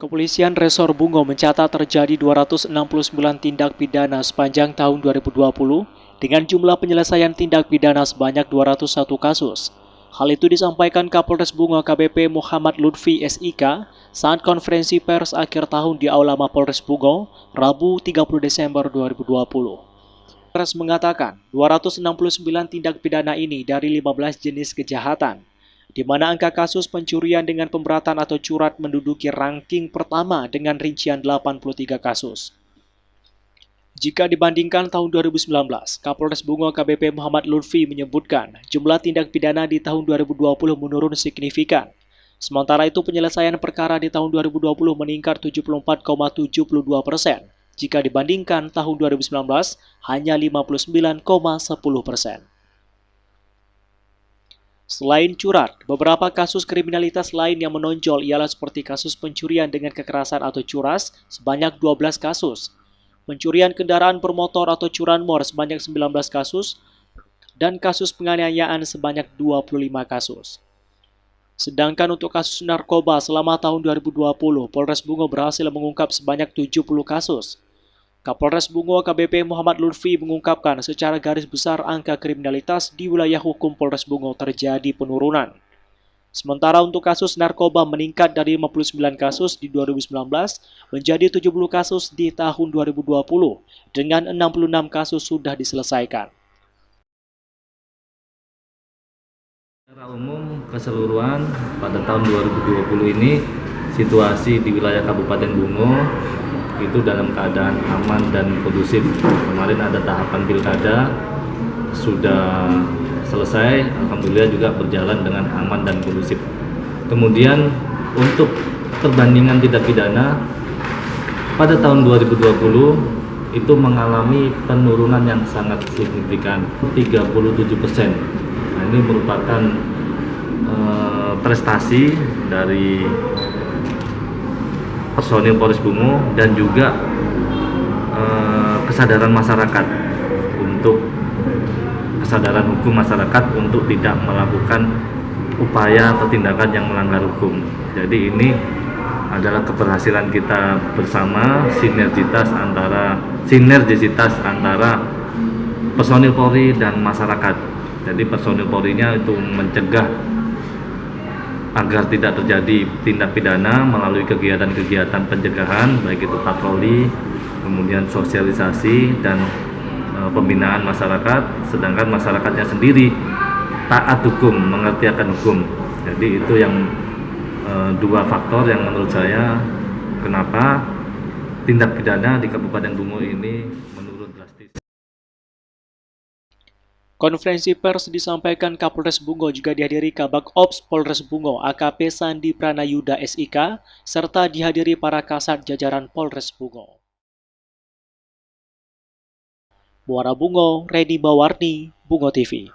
Kepolisian Resor Bungo mencatat terjadi 269 tindak pidana sepanjang tahun 2020 dengan jumlah penyelesaian tindak pidana sebanyak 201 kasus. Hal itu disampaikan Kapolres Bungo AKBP Muhammad Lutfi SIK saat konferensi pers akhir tahun di Aula Mapolres Bungo, Rabu 30 Desember 2020. Pers mengatakan 269 tindak pidana ini dari 15 jenis kejahatan, di mana angka kasus pencurian dengan pemberatan atau curat menduduki ranking pertama dengan rincian 83 kasus. Jika dibandingkan tahun 2019, Kapolres Bungo AKBP Muhammad Lutfi menyebutkan jumlah tindak pidana di tahun 2020 menurun signifikan. Sementara itu penyelesaian perkara di tahun 2020 meningkat 74,72%. Jika dibandingkan tahun 2019, hanya 59,10%. Selain curat, beberapa kasus kriminalitas lain yang menonjol ialah seperti kasus pencurian dengan kekerasan atau curas sebanyak 12 kasus, pencurian kendaraan bermotor atau curanmor sebanyak 19 kasus, dan kasus penganiayaan sebanyak 25 kasus. Sedangkan untuk kasus narkoba selama tahun 2020, Polres Bungo berhasil mengungkap sebanyak 70 kasus. Kapolres Bungo AKBP Muhammad Lutfi mengungkapkan secara garis besar angka kriminalitas di wilayah hukum Polres Bungo terjadi penurunan. Sementara untuk kasus narkoba meningkat dari 59 kasus di 2019 menjadi 70 kasus di tahun 2020 dengan 66 kasus sudah diselesaikan. Secara umum keseluruhan pada tahun 2020 ini situasi di wilayah Kabupaten Bungo itu dalam keadaan aman dan kondusif. Kemarin ada tahapan pilkada sudah selesai, alhamdulillah juga berjalan dengan aman dan kondusif. Kemudian untuk perbandingan tindak pidana pada tahun 2020 itu mengalami penurunan yang sangat signifikan, 37%. Nah, ini merupakan prestasi dari personil Polres Bungo dan juga kesadaran masyarakat hukum masyarakat untuk tidak melakukan upaya atau tindakan yang melanggar hukum. Jadi ini adalah keberhasilan kita bersama, sinergisitas antara personil Polri dan masyarakat. Jadi personil Polri-nya itu mencegah agar tidak terjadi tindak pidana melalui kegiatan-kegiatan pencegahan, baik itu patroli, kemudian sosialisasi dan pembinaan masyarakat, sedangkan masyarakatnya sendiri taat hukum, mengerti akan hukum. Jadi itu yang dua faktor yang menurut saya kenapa tindak pidana di Kabupaten Bungo ini menurun drastis. Konferensi pers disampaikan Kapolres Bungo juga dihadiri Kabag Ops Polres Bungo AKP Sandi Pranayuda SIK serta dihadiri para kasat jajaran Polres Bungo. Muara Bungo, Redi Bawarni, Bungo TV.